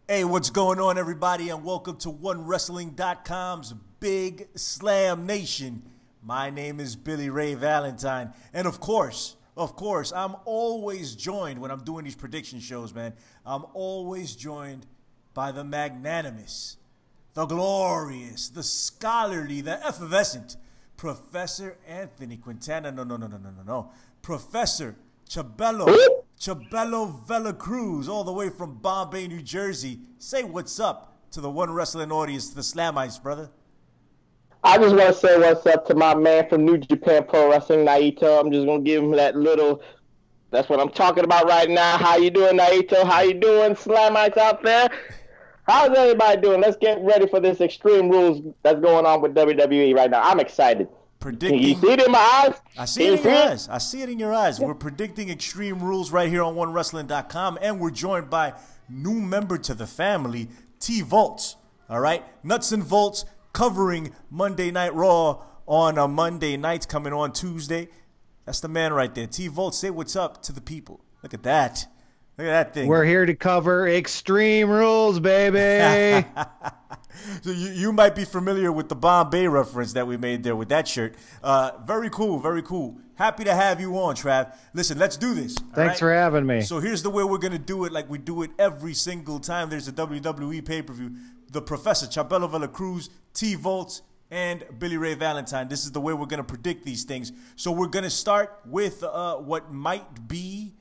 Hey, what's going on, everybody, and welcome to OneWrestling.com's Big Slam Nation. My name is Billy Ray Valentine, and of course, I'm always joined when I'm doing these prediction shows, man. I'm always joined by the magnanimous, the glorious, the scholarly, the effervescent Professor Anthony Quintana. No. Professor Chabelo Vela Cruz, all the way from Bombay, New Jersey. Say what's up to the One Wrestling audience, to the Slamites, brother. I just want to say what's up to my man from New Japan Pro Wrestling, Naito. I'm just going to give him that little, that's what I'm talking about right now. How you doing, Naito? How you doing, Slamites out there? How's everybody doing? Let's get ready for this Extreme Rules that's going on with WWE right now. I'm excited. Predicting. Can you see it in my eyes? I see it in your eyes. I see it in your eyes. We're predicting Extreme Rules right here on OneWrestling.com, and we're joined by new member to the family, T Volts. All right, Nuts and Volts covering Monday Night Raw on a Monday nights, coming on Tuesday. That's the man right there. T Volts, say what's up to the people. Look at that. Look at that thing. We're here to cover Extreme Rules, baby. So you might be familiar with the Bombay reference that we made there with that shirt. Very cool, very cool. Happy to have you on, Trav. Listen, let's do this. Thanks for having me. So here's the way we're going to do it, like we do it every single time there's a WWE pay-per-view. The Professor, Chabelo Vela Cruz, T Volts, and Billy Ray Valentine. This is the way we're going to predict these things. So we're going to start with what might be,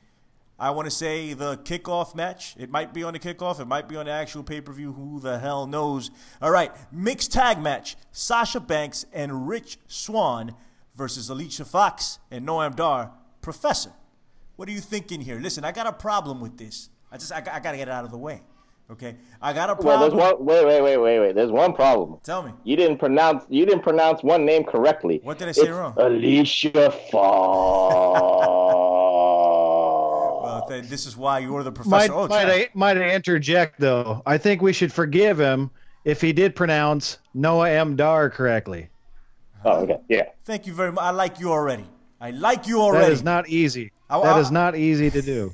I want to say, the kickoff match. It might be on the kickoff. It might be on the actual pay-per-view. Who the hell knows? All right, mixed tag match. Sasha Banks and Rich Swann versus Alicia Fox and Noam Dar. Professor, what are you thinking here? Listen, I got a problem with this. I got to get it out of the way. Okay, I got a problem. Wait. There's one problem. Tell me. You didn't pronounce one name correctly. What did I say wrong? Alicia Fox. This is why you're the professor. Might I interject, though? I think we should forgive him if he did pronounce Noam Dar correctly. Oh, okay. Yeah. Thank you very much. I like you already. That is not easy. That is not easy to do.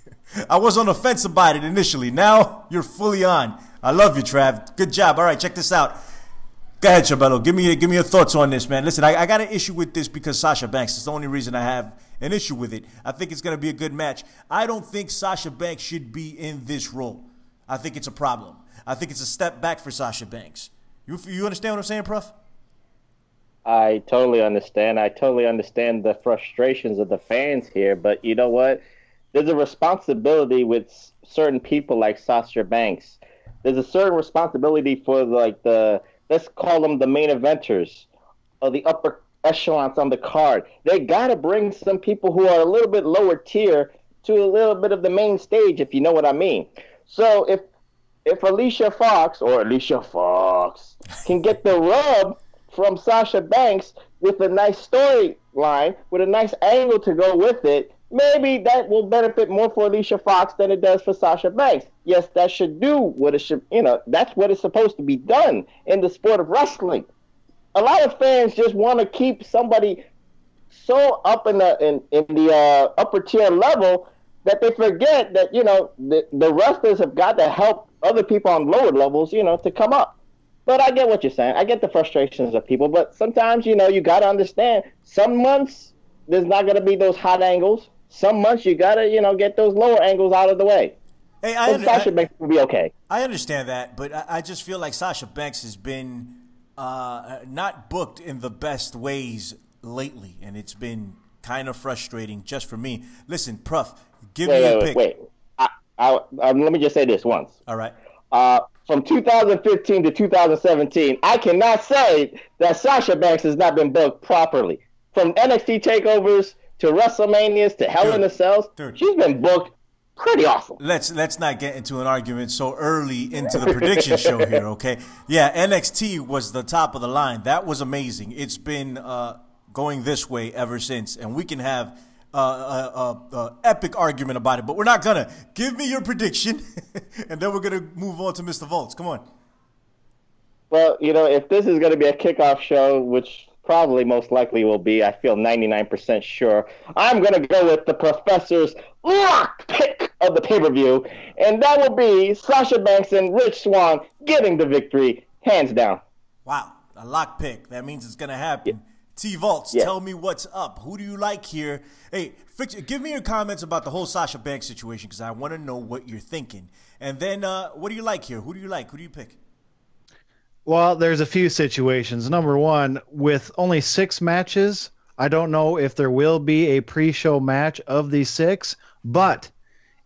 I was on the fence about it initially. Now you're fully on. I love you, Trav. Good job. All right, check this out. Go ahead, Chabelo. Give me your thoughts on this, man. Listen, I got an issue with this because Sasha Banks. It's the only reason I have an issue with it. I think it's going to be a good match. I don't think Sasha Banks should be in this role. I think it's a problem. I think it's a step back for Sasha Banks. You understand what I'm saying, Prof? I totally understand. I totally understand the frustrations of the fans here. But you know what? There's a responsibility with certain people like Sasha Banks. There's a certain responsibility for let's call them the main eventers or the upper echelons on the card. They got to bring some people who are a little bit lower tier to a little bit of the main stage, if you know what I mean. So if Alicia Fox can get the rub from Sasha Banks with a nice storyline, with a nice angle to go with it, maybe that will benefit more for Alicia Fox than it does for Sasha Banks. Yes, that should do what it should, that's what is supposed to be done in the sport of wrestling. A lot of fans just want to keep somebody so up in the upper tier level that they forget that, the wrestlers have got to help other people on lower levels, to come up. But I get what you're saying. I get the frustrations of people, but sometimes, you got to understand, some months there's not going to be those hot angles. Some months you got to, get those lower angles out of the way. Hey, Sasha Banks will be okay. I understand that, but I just feel like Sasha Banks has been not booked in the best ways lately, and it's been kind of frustrating just for me. Listen, Prof, give me a pick. Wait. Let me just say this once. All right. From 2015 to 2017, I cannot say that Sasha Banks has not been booked properly. From NXT takeovers to WrestleManias to Hell in a Cells, she's been booked pretty awesome. Let's not get into an argument so early into the prediction show here, okay? Yeah, NXT was the top of the line. That was amazing. It's been going this way ever since, and we can have epic argument about it, but we're not gonna. Give me your prediction, and then we're gonna move on to Mr. Volts. Come on. Well, if this is gonna be a kickoff show, which probably most likely will be, I feel 99% sure, I'm gonna go with the Professor's lock pick of the pay-per-view, and that will be Sasha Banks and Rich Swann getting the victory, hands down. Wow, a lock pick. That means it's going to happen. Yeah. T-Volts, tell me what's up. Who do you like here? Hey, give me your comments about the whole Sasha Banks situation because I want to know what you're thinking. And then what do you like here? Who do you like? Who do you pick? Well, there's a few situations. Number one, with only 6 matches, I don't know if there will be a pre-show match of these 6, but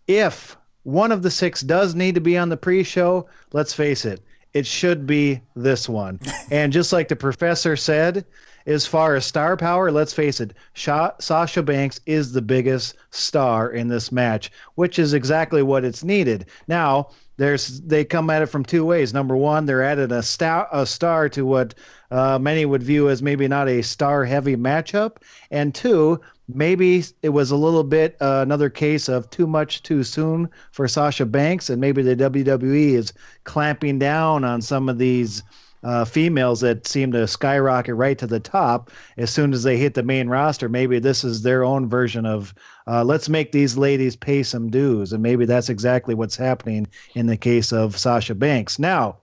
if one of the 6 does need to be on the pre-show, let's face it, it should be this one. And just like the professor said, as far as star power, let's face it, Sasha Banks is the biggest star in this match, which is exactly what it's needed. Now, they come at it from 2 ways. Number one, they're adding a star to what many would view as maybe not a star-heavy matchup. And 2, maybe it was a little bit another case of too much too soon for Sasha Banks, and maybe the WWE is clamping down on some of these females that seem to skyrocket right to the top as soon as they hit the main roster. Maybe this is their own version of let's make these ladies pay some dues, and maybe that's exactly what's happening in the case of Sasha Banks. Now,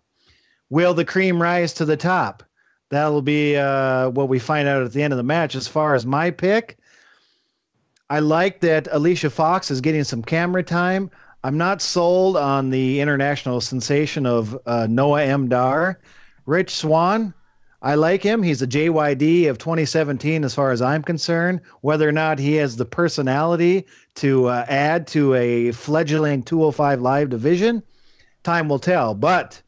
will the cream rise to the top? That'll be what we find out at the end of the match. As far as my pick, I like that Alicia Fox is getting some camera time. I'm not sold on the international sensation of Noam Dar. Rich Swann, I like him. He's a JYD of 2017 as far as I'm concerned. Whether or not he has the personality to add to a fledgling 205 Live division, time will tell. But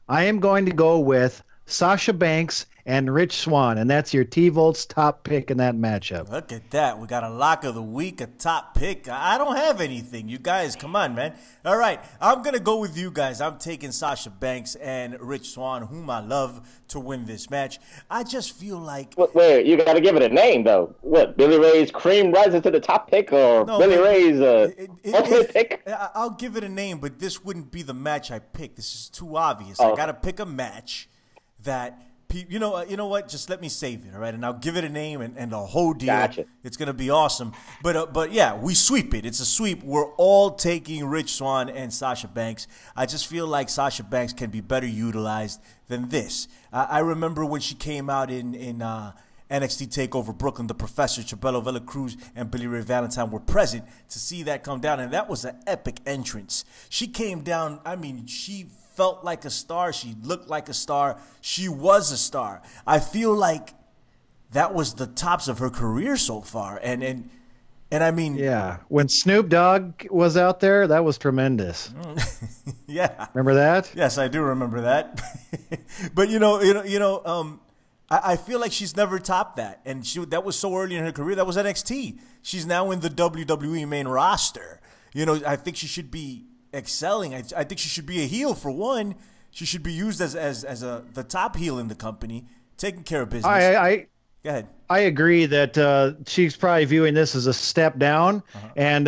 I am going to go with Sasha Banks and Rich Swann, and that's your T-Volts top pick in that matchup. Look at that. We got a lock of the week, a top pick. I don't have anything. You guys, come on, man. All right, I'm going to go with you guys. I'm taking Sasha Banks and Rich Swann, whom I love, to win this match. I just feel like... Wait, you got to give it a name, though. What, Billy Ray's cream rises to the top pick, or no, Billy Ray's ultimate pick? I'll give it a name, but this wouldn't be the match I picked. This is too obvious. I got to pick a match that... You know what? Just let me save it, all right? And I'll give it a name and the whole deal. Gotcha. It's gonna be awesome. But yeah, we sweep it. It's a sweep. We're all taking Rich Swann and Sasha Banks. I just feel like Sasha Banks can be better utilized than this. I remember when she came out in NXT TakeOver Brooklyn, the Professor, Chabelo Vela Cruz, and Billy Ray Valentine were present to see that come down, and that was an epic entrance. She came down. I mean, she felt like a star. She looked like a star. She was a star. I feel like that was the tops of her career so far. And I mean, yeah, when Snoop Dogg was out there, that was tremendous. Yeah, remember that? Yes, I do remember that. But I feel like she's never topped that, and that was so early in her career. That was NXT. She's now in the WWE main roster. I think she should be excelling. I think she should be a heel for one. She should be used as the top heel in the company, taking care of business. Go ahead. I agree that she's probably viewing this as a step down, and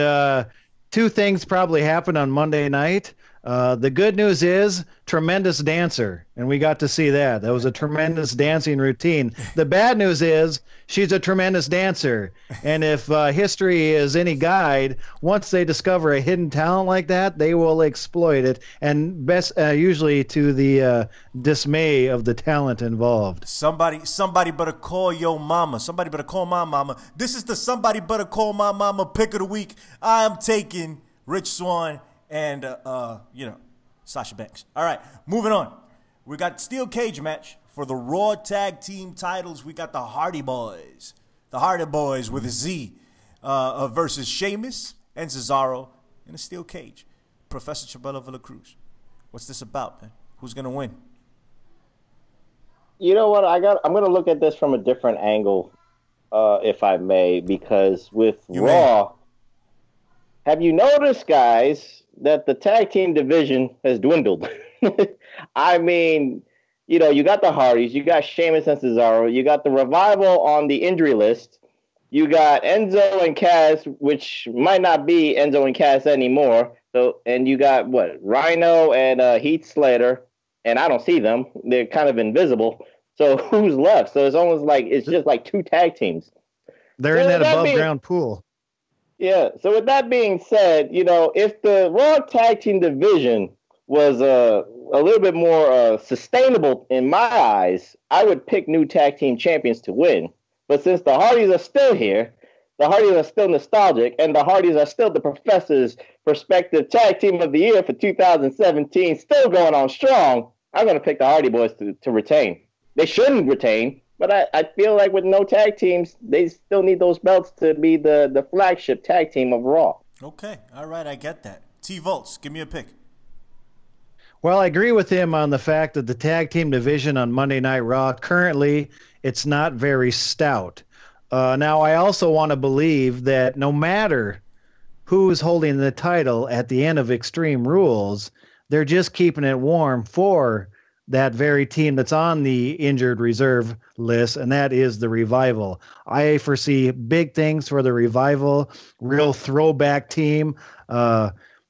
2 things probably happened on Monday night. The good news is tremendous dancer, and we got to see that. That was a tremendous dancing routine. The bad news is she's a tremendous dancer, and if history is any guide, once they discover a hidden talent like that, they will exploit it, and usually to the dismay of the talent involved. Somebody better call your mama. Somebody better call my mama. This is the Somebody Better Call My Mama pick of the week. I'm taking Rich Swann and Sasha Banks. All right, moving on. We got steel cage match for the Raw Tag Team titles. We got the Hardy Boyz with a Z versus Sheamus and Cesaro in a steel cage. Professor Chabelo Vela Cruz. What's this about, man? Who's gonna win? You know what? I'm gonna look at this from a different angle, if I may, because with Raw, have you noticed, guys, that the tag team division has dwindled? I mean, you got the Hardys, you got Sheamus and Cesaro, you got the Revival on the injury list, you got Enzo and Cass, which might not be Enzo and Cass anymore. So, and you got Rhino and Heath Slater, and I don't see them; they're kind of invisible. So who's left? So it's almost like it's just like 2 tag teams. They're in that above ground pool. Yeah. So with that being said, if the Raw Tag Team division was a little bit more sustainable in my eyes, I would pick new tag team champions to win. But since the Hardys are still here, the Hardys are still nostalgic, and the Hardys are still the Professor's prospective tag team of the year for 2017, still going on strong, I'm going to pick the Hardy Boys to retain. They shouldn't retain, but I feel like with no tag teams, they still need those belts to be the flagship tag team of Raw. Okay, all right, I get that. T-Volts, give me a pick. Well, I agree with him on the fact that the tag team division on Monday Night Raw, currently, it's not very stout. Now, I also want to believe that no matter who's holding the title at the end of Extreme Rules, they're just keeping it warm for that very team that's on the injured reserve list, and that is the Revival. I foresee big things for the Revival, real throwback team.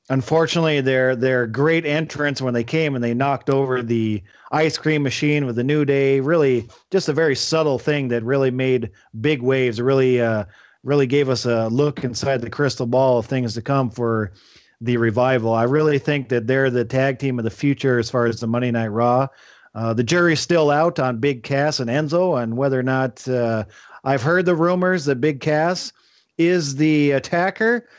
Unfortunately, their great entrance when they came and they knocked over the ice cream machine with the New Day, really just a very subtle thing that really made big waves, really gave us a look inside the crystal ball of things to come for the Revival. I really think that they're the tag team of the future as far as the Monday Night Raw. The jury's still out on Big Cass and Enzo and whether or not I've heard the rumors that Big Cass is the attacker.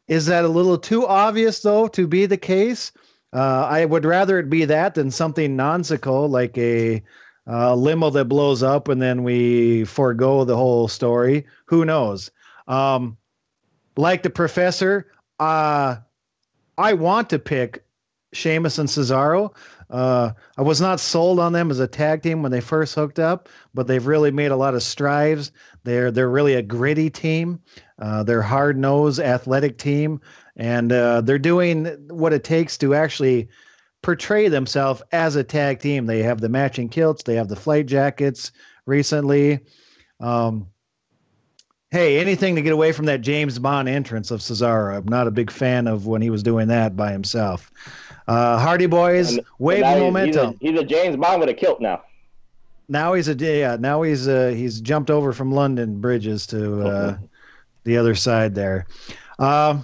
Is that a little too obvious, though, to be the case? I would rather it be that than something nonsensical like a limo that blows up and then we forego the whole story. Who knows? Like the Professor, I want to pick Sheamus and Cesaro. I was not sold on them as a tag team when they first hooked up, but they've really made a lot of strides. They're really a gritty team. They're hard-nosed, athletic team, and they're doing what it takes to actually portray themselves as a tag team. They have the matching kilts. They have the flight jackets recently. Hey, anything to get away from that James Bond entrance of Cesaro. I'm not a big fan of when he was doing that by himself. Hardy Boys, wave the momentum. He's a James Bond with a kilt now. Now he's he's jumped over from London bridges to the other side there. I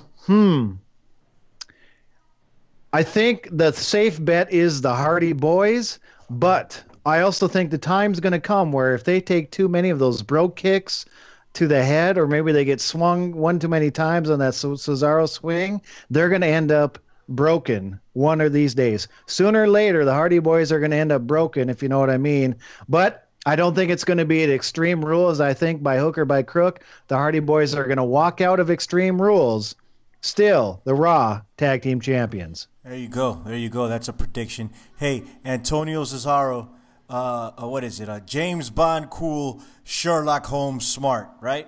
think the safe bet is the Hardy Boys, but I also think the time's going to come where if they take too many of those brogue kicks to the head, or maybe they get swung one too many times on that Cesaro swing, they're going to end up broken one of these days. Sooner or later, the Hardy Boys are going to end up broken, if you know what I mean. But I don't think it's going to be at Extreme Rules. I think by hook or by crook, the Hardy Boys are going to walk out of Extreme Rules still the Raw Tag Team Champions. There you go. There you go. That's a prediction. Hey, Antonio Cesaro, what is it? James Bond cool, Sherlock Holmes smart, right?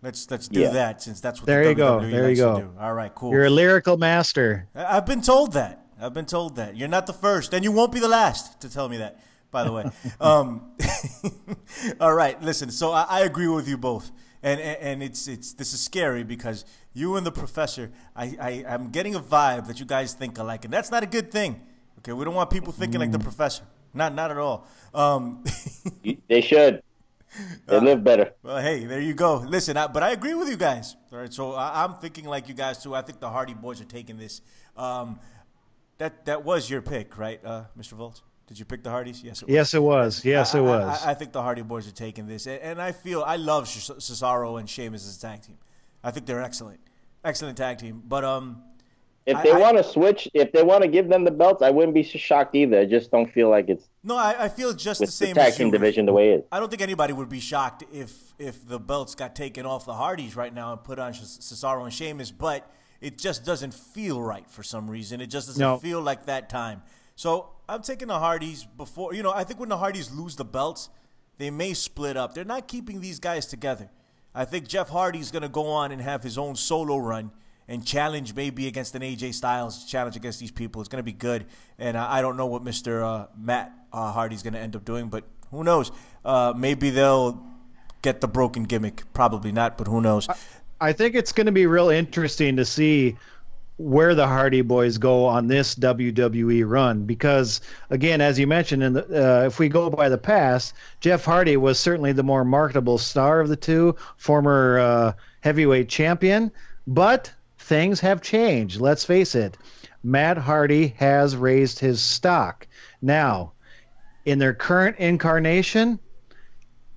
Let's do that, since that's what there the you go. WWE There you likes go. to do. All right, cool. You're a lyrical master. I've been told that. You're not the first, and you won't be the last to tell me that, by the way. All right, listen. So I agree with you both, and this is scary because you and the Professor, I'm getting a vibe that you guys think alike, and that's not a good thing. Okay, we don't want people thinking like the Professor. Not at all. They should. They live better. Well, hey, there you go. Listen, but I agree with you guys. All right, so I'm thinking like you guys too. I think the Hardy Boys are taking this. That was your pick, right, Mr. Volts? Did you pick the Hardys? Yes, it was. Yes, it was. Yes, it was. I think the Hardy Boys are taking this, and I love Cesaro and Sheamus as a tag team. I think they're excellent tag team. But if they want to switch, if they want to give them the belts, I wouldn't be shocked either. I just don't feel like it's. No, I feel just the same. The tag team division the way it is. I don't think anybody would be shocked if the belts got taken off the Hardys right now and put on Cesaro and Sheamus, but it just doesn't feel right for some reason. It just doesn't feel like that time. So I'm taking the Hardys before. I think when the Hardys lose the belts, they may split up. They're not keeping these guys together. I think Jeff Hardy's going to go on and have his own solo run and challenge maybe against an AJ Styles, challenge against these people. It's going to be good. And I don't know what Mr. Matt Hardy's going to end up doing, but who knows? Maybe they'll get the broken gimmick. Probably not, but who knows? I think it's going to be real interesting to see where the Hardy Boys go on this WWE run because, again, as you mentioned, if we go by the past, Jeff Hardy was certainly the more marketable star of the two, former heavyweight champion. But things have changed. Let's face it. Matt Hardy has raised his stock. Now, in their current incarnation,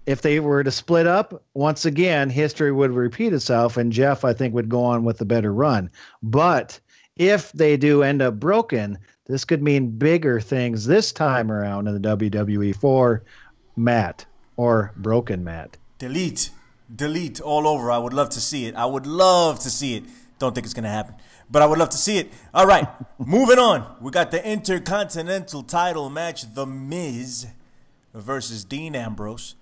if they were to split up, once again, history would repeat itself, and Jeff, I think, would go on with the better run. But if they do end up broken, this could mean bigger things this time around in the WWE for Matt, or broken Matt. Delete all over. I would love to see it. I would love to see it. Don't think it's going to happen, but I would love to see it. All right, moving on. We got the Intercontinental title match, The Miz versus Dean Ambrose.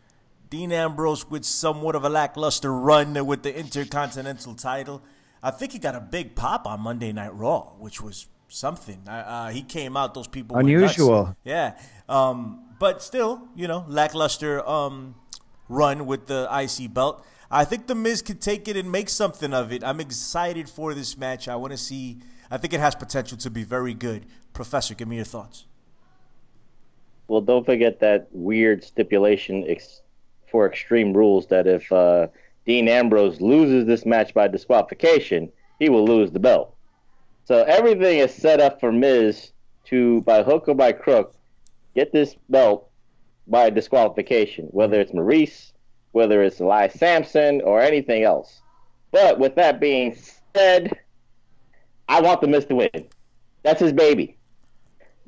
Dean Ambrose with somewhat of a lackluster run with the Intercontinental title. I think he got a big pop on Monday Night Raw, which was something. He came out, those people went unusual. Nuts. Yeah. But still, lackluster run with the IC belt. I think The Miz could take it and make something of it. I'm excited for this match. I want to see. I think it has potential to be very good. Professor, give me your thoughts. Well, don't forget that weird stipulation for Extreme Rules that if Dean Ambrose loses this match by disqualification, he will lose the belt. So everything is set up for Miz to, by hook or by crook, get this belt by disqualification, whether it's Maryse, whether it's Elias Sampson, or anything else. But with that being said, I want The Miz to win. That's his baby.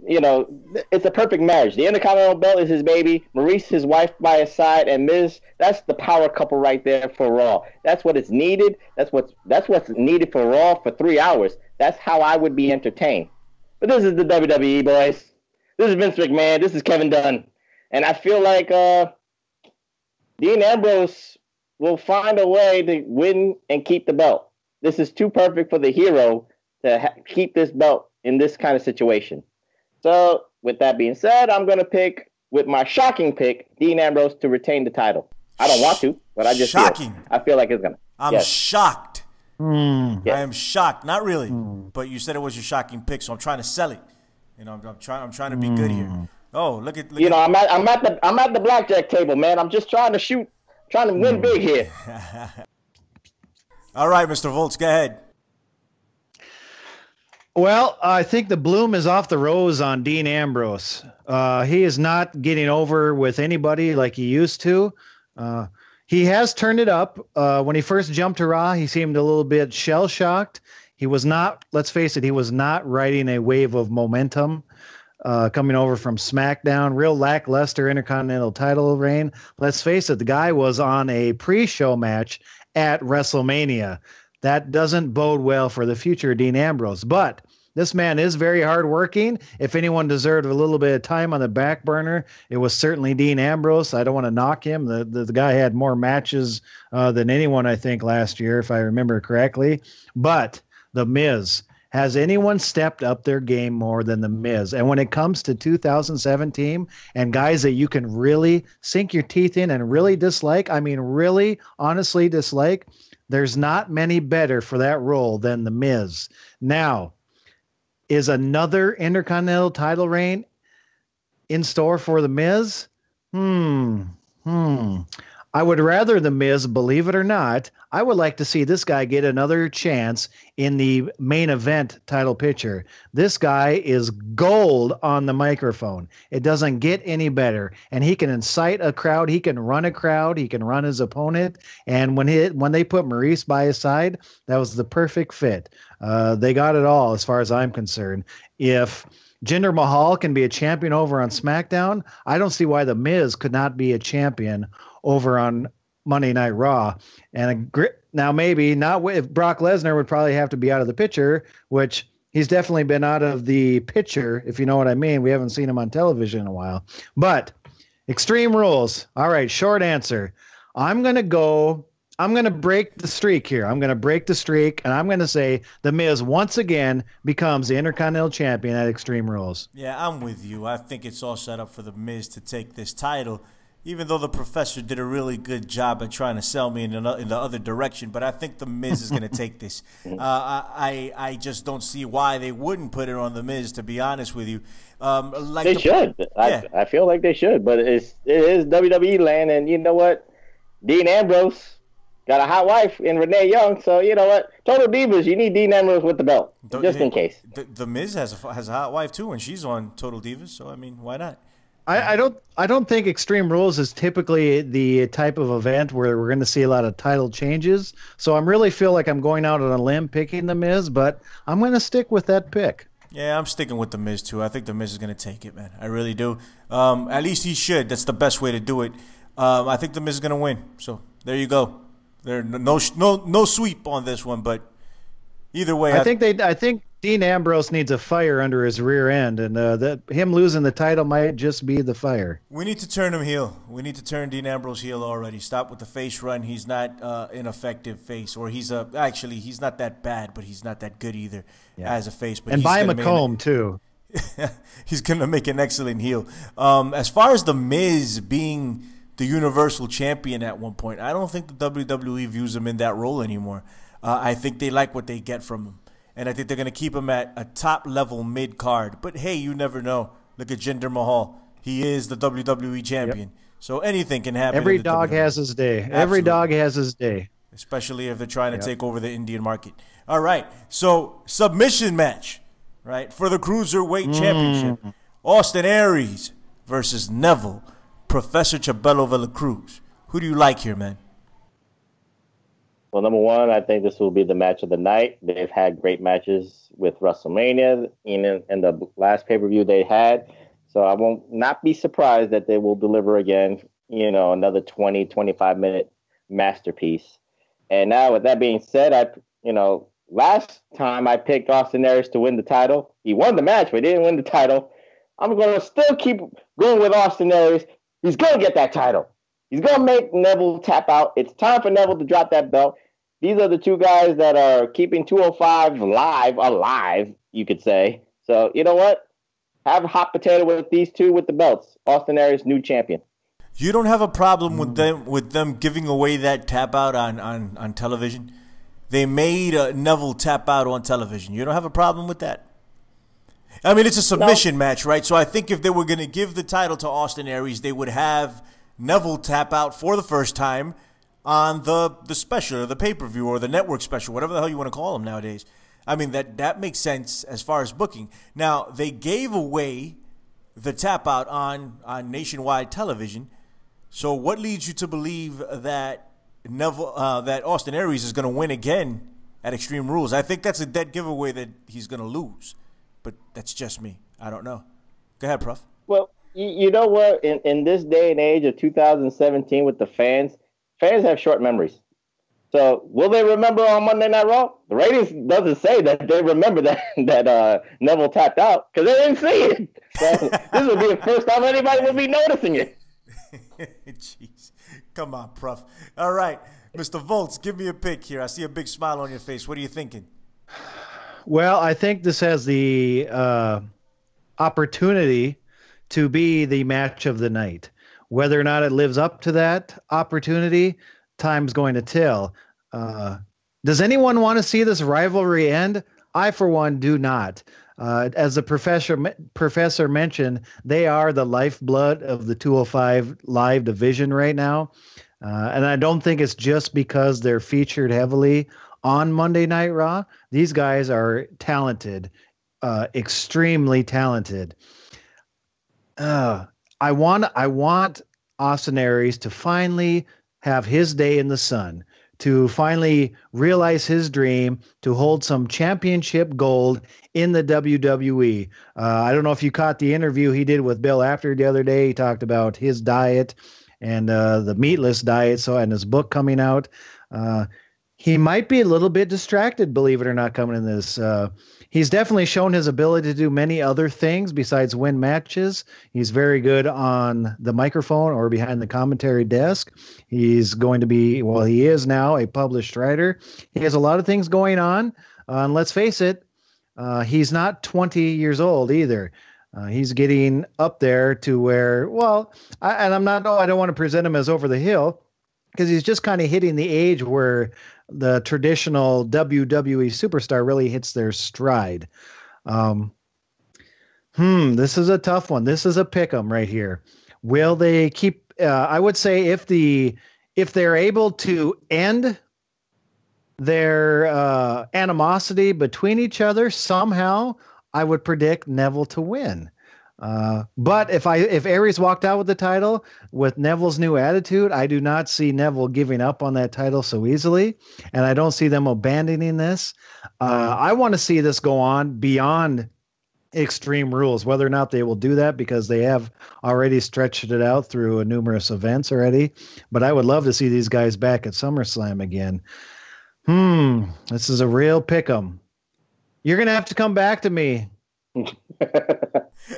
It's a perfect marriage. The Intercontinental belt is his baby. Maryse, his wife by his side, and Miz, that's the power couple right there for Raw. That's what is needed. That's what's needed for Raw for 3 hours. That's how I would be entertained. But this is the WWE, boys. This is Vince McMahon. This is Kevin Dunn. And I feel like Dean Ambrose will find a way to win and keep the belt. This is too perfect for the hero to keep this belt in this kind of situation. So, with that being said, I'm going to pick, with my shocking pick, Dean Ambrose to retain the title. I don't want to, but I just feel like it's going to. I'm shocked. Yes. I am shocked. Not really, but you said it was your shocking pick, so I'm trying to sell it. I'm trying to be good here. Oh, look at. I'm at the blackjack table, man. I'm just trying to win big here. All right, Mr. Volts, go ahead. Well, I think the bloom is off the rose on Dean Ambrose. He is not getting over with anybody like he used to. He has turned it up. When he first jumped to Raw, he seemed a little bit shell-shocked. He was not, let's face it, he was not riding a wave of momentum coming over from SmackDown. Real lackluster Intercontinental title reign. Let's face it, the guy was on a pre-show match at WrestleMania. That doesn't bode well for the future of Dean Ambrose. But this man is very hardworking. If anyone deserved a little bit of time on the back burner, it was certainly Dean Ambrose. I don't want to knock him. The guy had more matches than anyone, I think, last year, if I remember correctly. But The Miz, has anyone stepped up their game more than The Miz? And when it comes to 2017 and guys that you can really sink your teeth in and really dislike, I mean really honestly dislike, there's not many better for that role than The Miz. Now, is another Intercontinental title reign in store for The Miz? I would rather The Miz, believe it or not, I would like to see this guy get another chance in the main event title picture. This guy is gold on the microphone. It doesn't get any better. And he can incite a crowd. He can run a crowd. He can run his opponent. And when they put Maryse by his side, that was the perfect fit. They got it all as far as I'm concerned. If Jinder Mahal can be a champion over on SmackDown, I don't see why The Miz could not be a champion over on Monday Night Raw. And now maybe not if Brock Lesnar would probably have to be out of the picture, which he's definitely been out of the picture, if you know what I mean. We haven't seen him on television in a while. But Extreme Rules. All right, short answer. I'm going to break the streak here. I'm going to break the streak, and I'm going to say The Miz once again becomes the Intercontinental Champion at Extreme Rules. Yeah, I'm with you. I think it's all set up for The Miz to take this title, even though the Professor did a really good job at trying to sell me in the other direction. But I think The Miz is going to take this. I just don't see why they wouldn't put it on The Miz, to be honest with you. They should. I feel like they should. But it is WWE land, and you know what? Dean Ambrose, got a hot wife in Renee Young. So you know what? Total Divas, you need Dean Ambrose with the belt, just in case. The Miz has a hot wife too, and she's on Total Divas. So I mean, why not? I don't think Extreme Rules is typically the type of event where we're going to see a lot of title changes. So I really feel like I'm going out on a limb picking the Miz, but I'm going to stick with that pick. Yeah, I'm sticking with the Miz too. I think the Miz is going to take it, man. I really do. At least he should. That's the best way to do it. I think the Miz is going to win. So there you go. There no sweep on this one, but either way, I think Dean Ambrose needs a fire under his rear end, and that him losing the title might just be the fire. We need to turn him heel. We need to turn Dean Ambrose heel already. Stop with the face run. He's not an effective face, or he's not that bad, but he's not that good either as a face. But and buy him a comb too. He's gonna make an excellent heel. As far as the Miz being the Universal Champion at one point, I don't think the WWE views him in that role anymore. I think they like what they get from him. And I think they're going to keep him at a top-level mid-card. But, hey, you never know. Look at Jinder Mahal. He is the WWE Champion. Yep. So anything can happen. Every dog has his day. Absolutely. Every dog has his day. Especially if they're trying to take over the Indian market. All right. So, submission match, right, for the Cruiserweight Championship. Austin Aries versus Neville. Professor Chabelo Villacruz. Who do you like here, man? Well, number one, I think this will be the match of the night. They've had great matches with WrestleMania in the last pay-per-view they had. So I won't not be surprised that they will deliver again, another 20, 25-minute masterpiece. And now with that being said, last time I picked Austin Aries to win the title. He won the match, but he didn't win the title. I'm going to still keep going with Austin Aries. He's going to get that title. He's going to make Neville tap out. It's time for Neville to drop that belt. These are the two guys that are keeping 205 alive, you could say. So, you know what? Have a hot potato with these two with the belts. Austin Aries, new champion. You don't have a problem with them giving away that tap out on television? They made Neville tap out on television. You don't have a problem with that? I mean, it's a submission match, right? So I think if they were going to give the title to Austin Aries, they would have Neville tap out for the first time on the special or the pay-per-view or the network special, whatever the hell you want to call them nowadays. I mean, that makes sense as far as booking. Now, they gave away the tap out on nationwide television. So what leads you to believe that that Austin Aries is going to win again at Extreme Rules? I think that's a dead giveaway that he's going to lose. But that's just me. I don't know. Go ahead, Prof. Well, you know what? In this day and age of 2017 with the fans have short memories. So will they remember on Monday Night Raw? The ratings doesn't say that they remember that Neville tapped out because they didn't see it. So this will be the first time anybody will be noticing it. Jeez. Come on, Prof. All right. Mr. Volts, give me a pick here. I see a big smile on your face. What are you thinking? Well, I think this has the opportunity to be the match of the night. Whether or not it lives up to that opportunity, time's going to tell. Does anyone want to see this rivalry end? I, for one, do not. As the professor mentioned, they are the lifeblood of the 205 Live division right now. And I don't think it's just because they're featured heavily on Monday Night Raw. These guys are talented, extremely talented. I want Austin Aries to finally have his day in the sun, to finally realize his dream to hold some championship gold in the WWE. I don't know if you caught the interview he did with Bill Apter the other day. He talked about his diet and the meatless diet, and his book coming out. He might be a little bit distracted, believe it or not, coming in this. He's definitely shown his ability to do many other things besides win matches. He's very good on the microphone or behind the commentary desk. He's going to be, well, he is now a published writer. He has a lot of things going on. And let's face it, he's not 20 years old either. He's getting up there to where, I don't want to present him as over the hill, because he's just kind of hitting the age where the traditional WWE superstar really hits their stride. This is a tough one. This is a pick 'em right here. Will they keep? I would say if the if they're able to end their animosity between each other somehow, I would predict Neville to win. But if Aries walked out with the title with Neville's new attitude, I do not see Neville giving up on that title so easily, and I don't see them abandoning this. I want to see this go on beyond Extreme Rules, whether or not they will do that, because they have already stretched it out through numerous events already. But I would love to see these guys back at SummerSlam again. This is a real pick'em. You're gonna have to come back to me.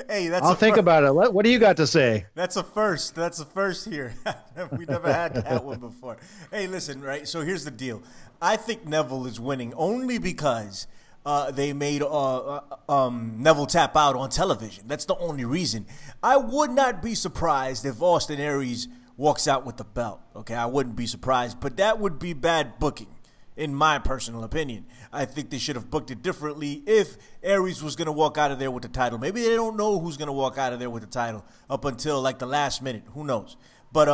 Hey, I'll think about it. What do you got to say? That's a first. That's a first here. We never had that one before. Hey, listen, right? So here's the deal. I think Neville is winning only because they made Neville tap out on television. That's the only reason. I would not be surprised if Austin Aries walks out with the belt. Okay, I wouldn't be surprised, but that would be bad booking, in my personal opinion. I think they should have booked it differently if Aries was going to walk out of there with the title. Maybe they don't know who's going to walk out of there with the title up until like the last minute. Who knows? But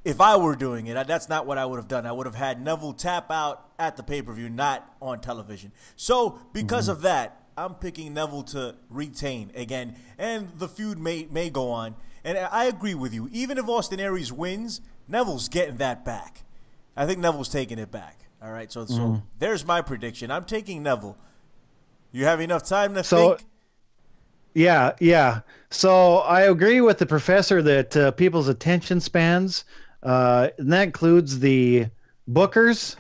if I were doing it, that's not what I would have done. I would have had Neville tap out at the pay-per-view, not on television. So because of that, I'm picking Neville to retain again, and the feud may go on. And I agree with you. Even if Austin Aries wins, Neville's getting that back. I think Neville's taking it back. All right, so there's my prediction. I'm taking Neville. You have enough time to think? Yeah. So I agree with the professor that people's attention spans, and that includes the bookers,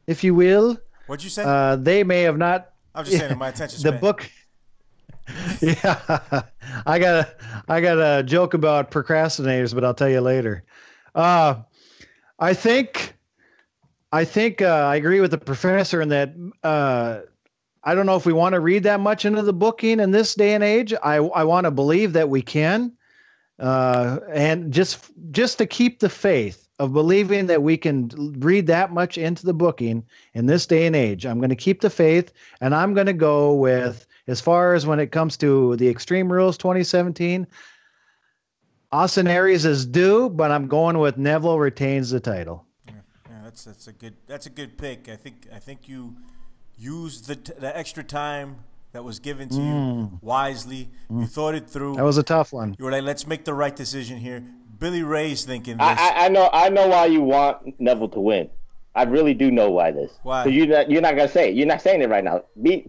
if you will. What'd you say? They may have not. I'm just saying my attention span. The book. Yeah, I got a joke about procrastinators, but I'll tell you later. I think I agree with the professor in that I don't know if we want to read that much into the booking in this day and age. I want to believe that we can, and just to keep the faith of believing that we can read that much into the booking in this day and age. I'm going to keep the faith, and I'm going to go with, as far as when it comes to the Extreme Rules 2017, Austin Aries is due, but I'm going with Neville retains the title. That's a good pick. I think you used the extra time that was given to you wisely. You thought it through. That was a tough one. You were like, let's make the right decision here. Billy Ray's thinking this. I know why you want Neville to win. I really do know why this. Why? You're not gonna say it. You're not saying it right now.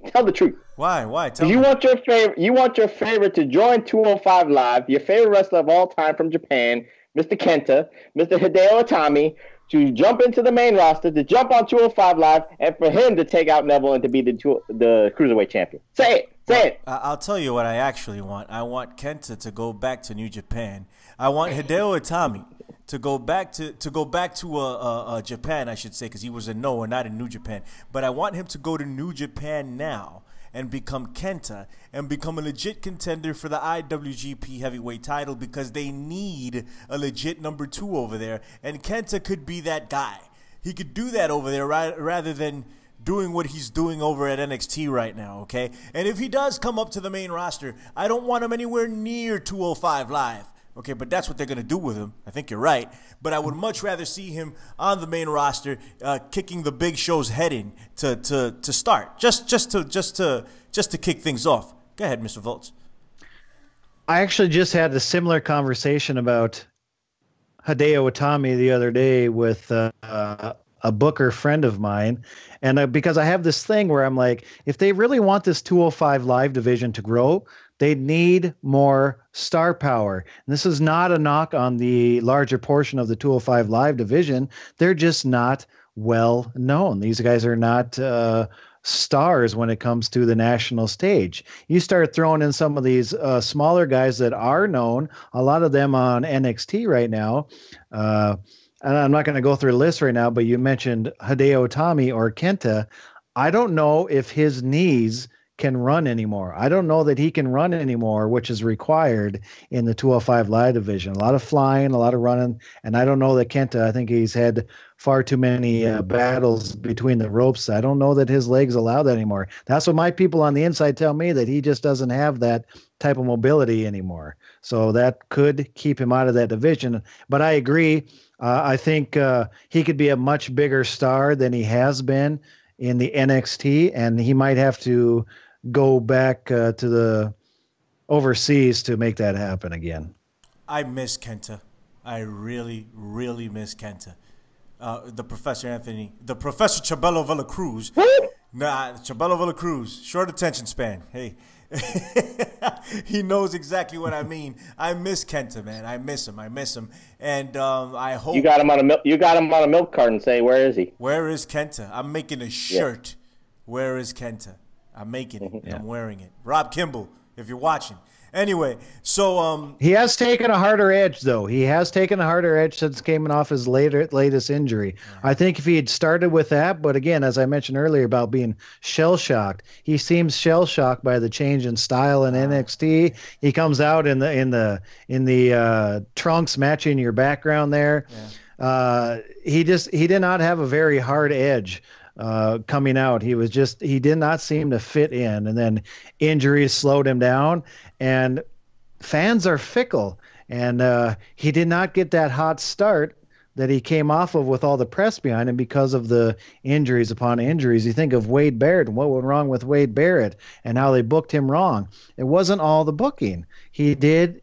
Tell the truth. Why? Tell me. You want your favorite to join 205 Live, your favorite wrestler of all time from Japan, Mr. Kenta, Mr. Hideo Itami, to jump into the main roster, to jump on 205 Live, and for him to take out Neville and to be the Cruiserweight champion. Say it. I'll tell you what I actually want. I want Kenta to go back to New Japan. I want Hideo Itami to go back to Japan, I should say, because he was in Noah, not in New Japan. But I want him to go to New Japan now and become Kenta and become a legit contender for the IWGP Heavyweight title, because they need a legit number 2 over there. And Kenta could be that guy. He could do that over there rather than doing what he's doing over at NXT right now, okay? And if he does come up to the main roster, I don't want him anywhere near 205 Live. Okay, but that's what they're going to do with him. I think you're right. But I would much rather see him on the main roster, kicking the Big Show's head in to start, just to kick things off. Go ahead, Mr. Volts. I actually just had a similar conversation about Hideo Itami the other day with a booker friend of mine, and because I have this thing where I'm like, if they really want this 205 Live division to grow, they need more star power. And this is not a knock on the larger portion of the 205 Live division. They're just not well known. These guys are not stars when it comes to the national stage. You start throwing in some of these smaller guys that are known, a lot of them on NXT right now. And I'm not going to go through the list right now, but you mentioned Hideo Itami or Kenta. I don't know if his knees can run anymore. I don't know that he can run anymore, which is required in the 205 live division. A lot of flying, a lot of running, and I don't know that Kenta, I think he's had far too many battles between the ropes. I don't know that his legs allow that anymore. That's what my people on the inside tell me, that he just doesn't have that type of mobility anymore. So that could keep him out of that division. But I agree. I think he could be a much bigger star than he has been in the NXT, and he might have to go back to the overseas to make that happen again. I miss Kenta. I really, really miss Kenta. The Professor Chabelo Villacruz. Chabelo Villacruz, short attention span. Hey, he knows exactly what I mean. I miss Kenta, man. I miss him. And I hope you got him on a milk carton. Say, where is he? Where is Kenta? I'm making a shirt. Yeah. Where is Kenta? I'm making it. Yeah. I'm wearing it. Rob Kimball, if you're watching. Anyway, so he has taken a harder edge, though. He has taken a harder edge since coming off his latest injury. I think if he had started with that, but again, as I mentioned earlier about being shell-shocked, he seems shell-shocked by the change in style in NXT. He comes out in the trunks matching your background there. Yeah. He did not have a very hard edge. Coming out, he did not seem to fit in, and then injuries slowed him down, and fans are fickle, and he did not get that hot start that he came off of with all the press behind him because of the injuries upon injuries. You think of Wade Barrett and what went wrong with Wade Barrett and how they booked him wrong. It wasn't all the booking. He did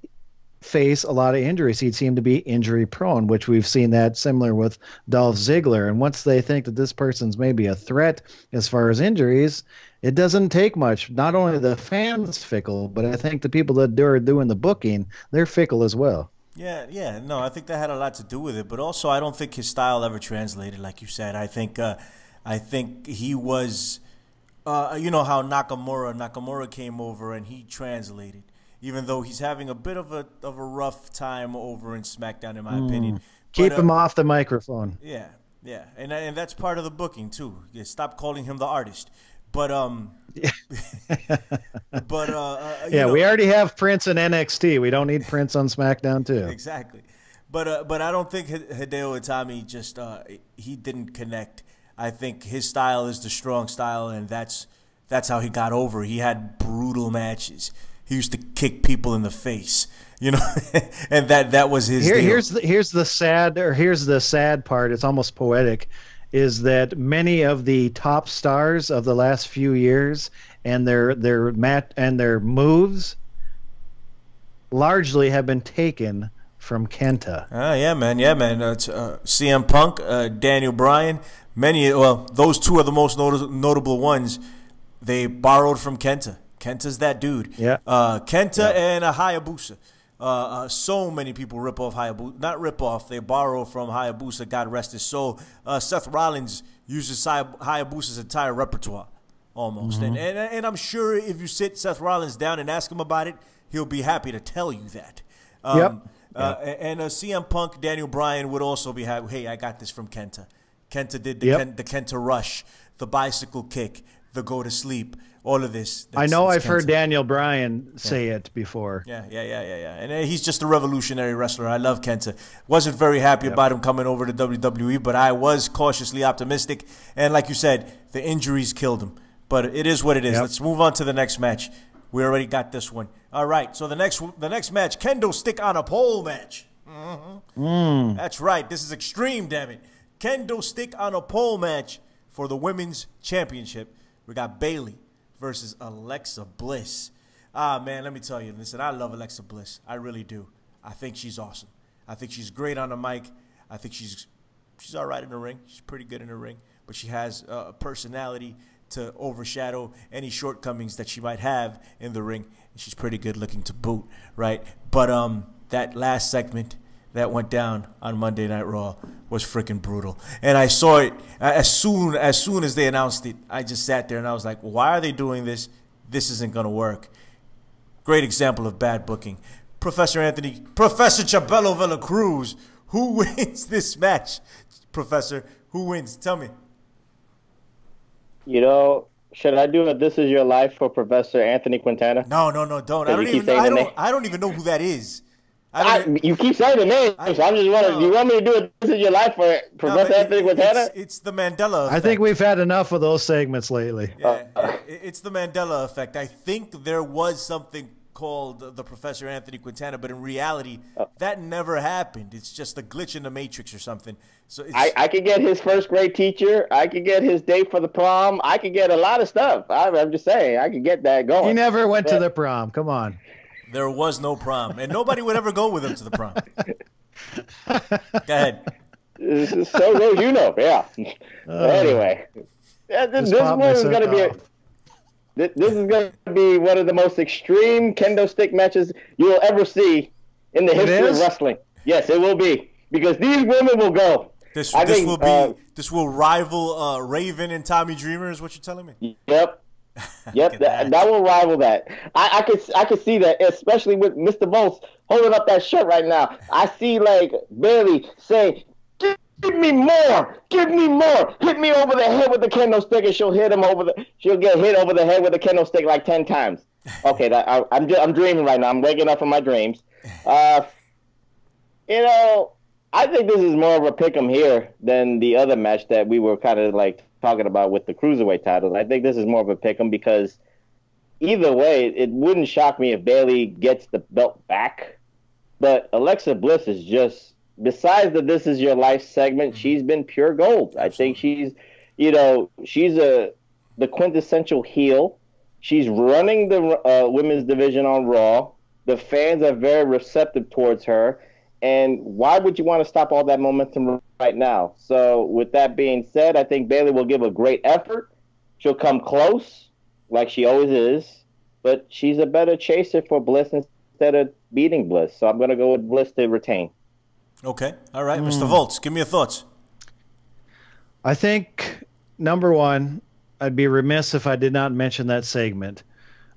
face a lot of injuries. He seemed to be injury prone, which we've seen that similar with Dolph Ziggler. And once they think that this person's maybe a threat as far as injuries, it doesn't take much. Not only the fans fickle, but I think the people that are doing the booking, they're fickle as well. Yeah. No, I think that had a lot to do with it. But also, I don't think his style ever translated, like you said. I think he was, you know how Nakamura came over and he translated. Even though he's having a bit of a rough time over in SmackDown, in my opinion. Keep him off the microphone. Yeah, and that's part of the booking too. Yeah, stop calling him the artist. But we already have Prince in NXT. We don't need Prince on SmackDown too. Exactly. But I don't think Hideo Itami just he didn't connect. I think his style is the strong style, and that's how he got over. He had brutal matches. He used to kick people in the face, you know, and that was his deal. Here's the sad part. It's almost poetic, is that many of the top stars of the last few years and their moves largely have been taken from Kenta. Yeah, man. CM Punk, Daniel Bryan, those two are the most notable ones. They borrowed from Kenta. Kenta's that dude. Yeah. Kenta and Hayabusa. So many people rip off Hayabusa. Not rip off. They borrow from Hayabusa. God rest his soul. Seth Rollins uses Hayabusa's entire repertoire, almost. Mm-hmm. And I'm sure if you sit Seth Rollins down and ask him about it, he'll be happy to tell you that. And CM Punk, Daniel Bryan would also be happy. Hey, I got this from Kenta. Kenta did the Kenta Rush, the bicycle kick, the go to sleep. All of this. I know I've heard Daniel Bryan say it before. Yeah. And he's just a revolutionary wrestler. I love Kenta. Wasn't very happy about him coming over to WWE, but I was cautiously optimistic. And like you said, the injuries killed him. But it is what it is. Let's move on to the next match. We already got this one. All right. So the next match, Kendo stick on a pole match. Mm-hmm. That's right. This is extreme, damn it. Kendo stick on a pole match for the Women's Championship. We got Bayley versus Alexa Bliss. Man, let me tell you. Listen, I love Alexa Bliss. I really do. I think she's awesome. I think she's great on the mic. I think she's all right in the ring. She's pretty good in the ring. But she has a personality to overshadow any shortcomings that she might have in the ring. And she's pretty good looking to boot, right? But that last segment that went down on Monday Night Raw was freaking brutal. And I saw it as soon as they announced it. I just sat there and I was like, why are they doing this? This isn't going to work. Great example of bad booking. Professor Chabelo Villacruz, who wins this match? Professor, who wins? Tell me. You know, Should I do a This Is Your Life for Professor Anthony Quintana? No, don't. I don't even know who that is. You keep saying the name, so I'm just wondering, do you want me to do a This Is Your Life for Professor Anthony Quintana? It's the Mandela effect. I think we've had enough of those segments lately. Yeah, it's the Mandela effect. I think there was something called the Professor Anthony Quintana, but in reality, that never happened. It's just a glitch in the Matrix or something. So I could get his first grade teacher. I could get his date for the prom. I could get a lot of stuff. I'm just saying, I could get that going. He never went to the prom. Come on. There was no prom, and nobody would ever go with him to the prom. Go ahead. So goes, yeah. Anyway, this one is going to be this is going to be one of the most extreme kendo stick matches you will ever see in the history of wrestling. Yes, it will be, because these women will go. This will rival Raven and Tommy Dreamer, is what you're telling me? Yep. Yep, that will rival that. I could see that, especially with Mr. Volts holding up that shirt right now. I see like Bayley saying, "Give me more, hit me over the head with the kendo stick," and she'll get hit over the head with the kendo stick like 10 times. Okay, I'm dreaming right now. I'm waking up from my dreams. I think this is more of a pick'em here than the other match that we were kind of like talking about with the Cruiserweight titles. I think this is more of a pick'em, because either way, it wouldn't shock me if Bayley gets the belt back. But Alexa Bliss is just, besides the This Is Your Life segment, she's been pure gold. I think she's the quintessential heel. She's running the women's division on Raw. The fans are very receptive towards her. And why would you want to stop all that momentum right now? So with that being said, I think Bayley will give a great effort. She'll come close, like she always is. But she's a better chaser for Bliss instead of beating Bliss. So I'm going to go with Bliss to retain. Okay. All right. Mr. Volts, give me your thoughts. I think, number one, I'd be remiss if I did not mention that segment.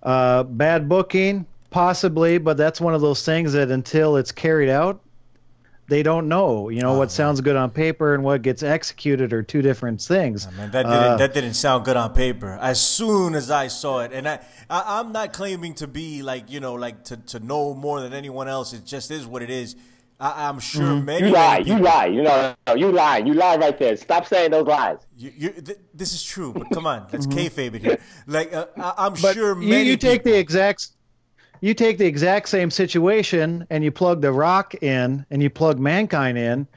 Bad booking, possibly, but that's one of those things that until it's carried out, they don't know. What sounds good on paper and what gets executed are two different things. Man, that didn't sound good on paper. As soon as I saw it, and I'm not claiming to be to know more than anyone else. It just is what it is. I'm sure many. You lie. You lie right there. Stop saying those lies. This is true, but come on, let's kayfabe it here. I'm sure many. You take the exact same situation and you plug The Rock in and you plug Mankind in.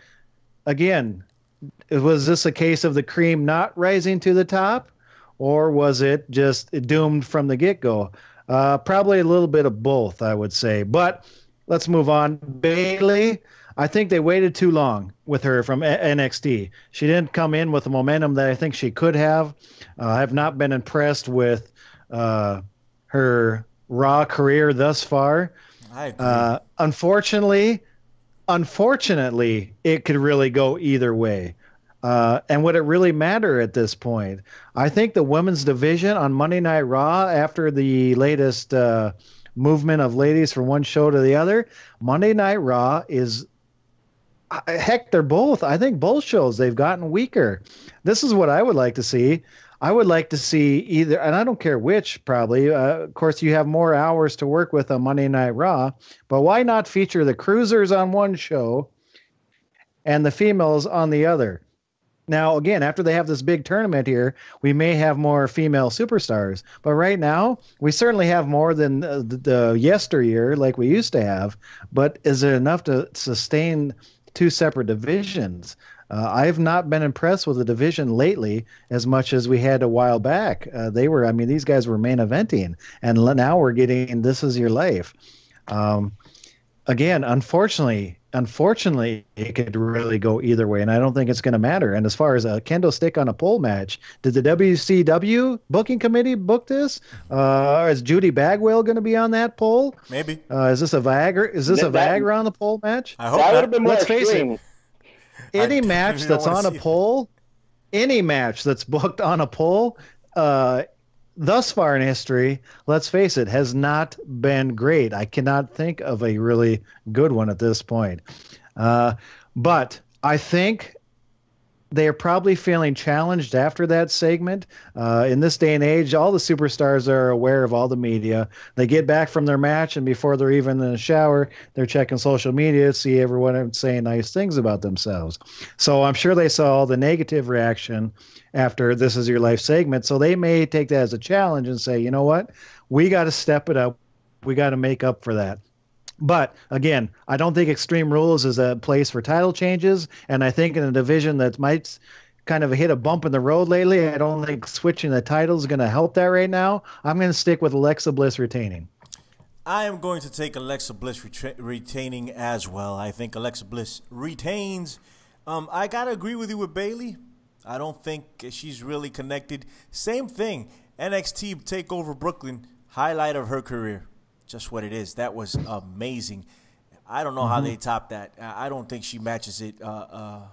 Again, was this a case of the cream not rising to the top, or was it just doomed from the get-go? Probably a little bit of both, I would say. But let's move on. Bayley, I think they waited too long with her from NXT. She didn't come in with the momentum that I think she could have. I have not been impressed with her Raw career thus far. I agree. Unfortunately, it could really go either way. And would it really matter at this point? I think the women's division on Monday Night Raw, after the latest movement of ladies from one show to the other, Monday Night Raw is, heck, they're both. I think both shows, they've gotten weaker. This is what I would like to see. I would like to see either, and I don't care which, probably. Of course, you have more hours to work with on Monday Night Raw, but why not feature the cruisers on one show and the females on the other? Now, again, after they have this big tournament here, we may have more female superstars, but right now, we certainly have more than the yesteryear like we used to have, but is it enough to sustain two separate divisions? I've not been impressed with the division lately as much as we had a while back. These guys were main eventing, and now we're getting This Is Your Life. Again, unfortunately, it could really go either way, and I don't think it's going to matter. And as far as a kendo stick on a pole match, did the WCW booking committee book this? Is Judy Bagwell going to be on that pole? Maybe. Is this a Viagra? Is this a Viagra on the pole match? I hope that would have been more Let's face extreme. it. Any match that's on a pole, any match that's booked on a pole, thus far in history, let's face it, has not been great. I cannot think of a really good one at this point. But I think they are probably feeling challenged after that segment. In this day and age, all the superstars are aware of all the media. They get back from their match, and before they're even in the shower, they're checking social media to see everyone saying nice things about themselves. So I'm sure they saw all the negative reaction after This Is Your Life segment. So they may take that as a challenge and say, you know what? We got to step it up. We got to make up for that. But again, I don't think Extreme Rules is a place for title changes. And I think in a division that might kind of hit a bump in the road lately, I don't think switching the title is going to help that right now. I'm going to stick with Alexa Bliss retaining. I am going to take Alexa Bliss retaining as well. I think Alexa Bliss retains. I got to agree with you with Bayley. I don't think she's really connected. Same thing. NXT TakeOver Brooklyn, highlight of her career. Just what it is. That was amazing. I don't know how they top that. I don't think she matches it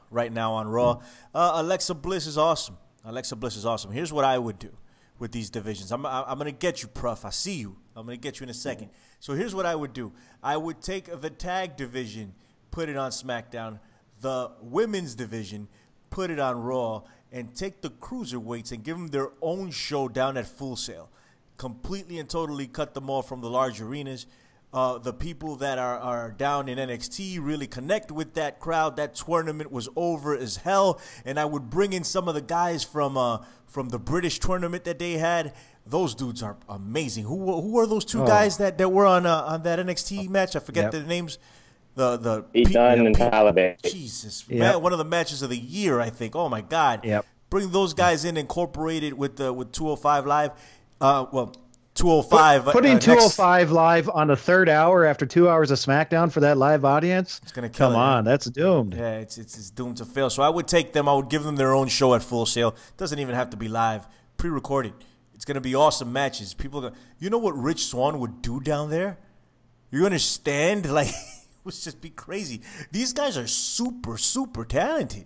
right now on Raw. Alexa Bliss is awesome. Alexa Bliss is awesome. Here's what I would do with these divisions. I'm going to get you, Prof. I see you. I'm going to get you in a second. So here's what I would do. I would take the tag division, put it on SmackDown, the women's division, put it on Raw, and take the cruiserweights and give them their own show down at Full Sail. Completely and totally cut them off from the large arenas. The people that are down in NXT really connect with that crowd. That tournament was over as hell, and I would bring in some of the guys from the British tournament that they had. Those dudes are amazing. Who are those two guys that were on that NXT match? I forget their names. The Ethan and Taliban. Jesus, man, one of the matches of the year, I think. Oh my God. Yep. Bring those guys in, incorporate it with 205 Live. 205. Putting 205 Live on the third hour after 2 hours of SmackDown for that live audience. It's gonna kill. Come on, that's doomed. Yeah, it's doomed to fail. So I would take them. I would give them their own show at Full Sail. Doesn't even have to be live, pre-recorded. It's gonna be awesome matches. People are gonna. You know what Rich Swann would do down there? You understand? Like, it would just be crazy. These guys are super, super talented.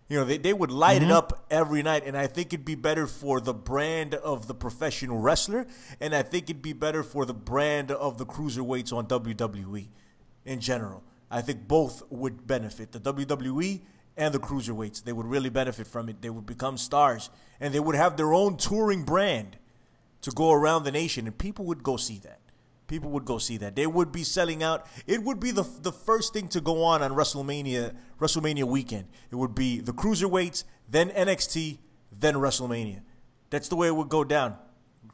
You know, they would light it up every night, and I think it'd be better for the brand of the professional wrestler, and I think it'd be better for the brand of the cruiserweights on WWE in general. I think both would benefit, the WWE and the cruiserweights. They would really benefit from it. They would become stars, and they would have their own touring brand to go around the nation, and people would go see that. People would go see that. They would be selling out. It would be the first thing to go on WrestleMania weekend. It would be the Cruiserweights, then NXT, then WrestleMania. That's the way it would go down.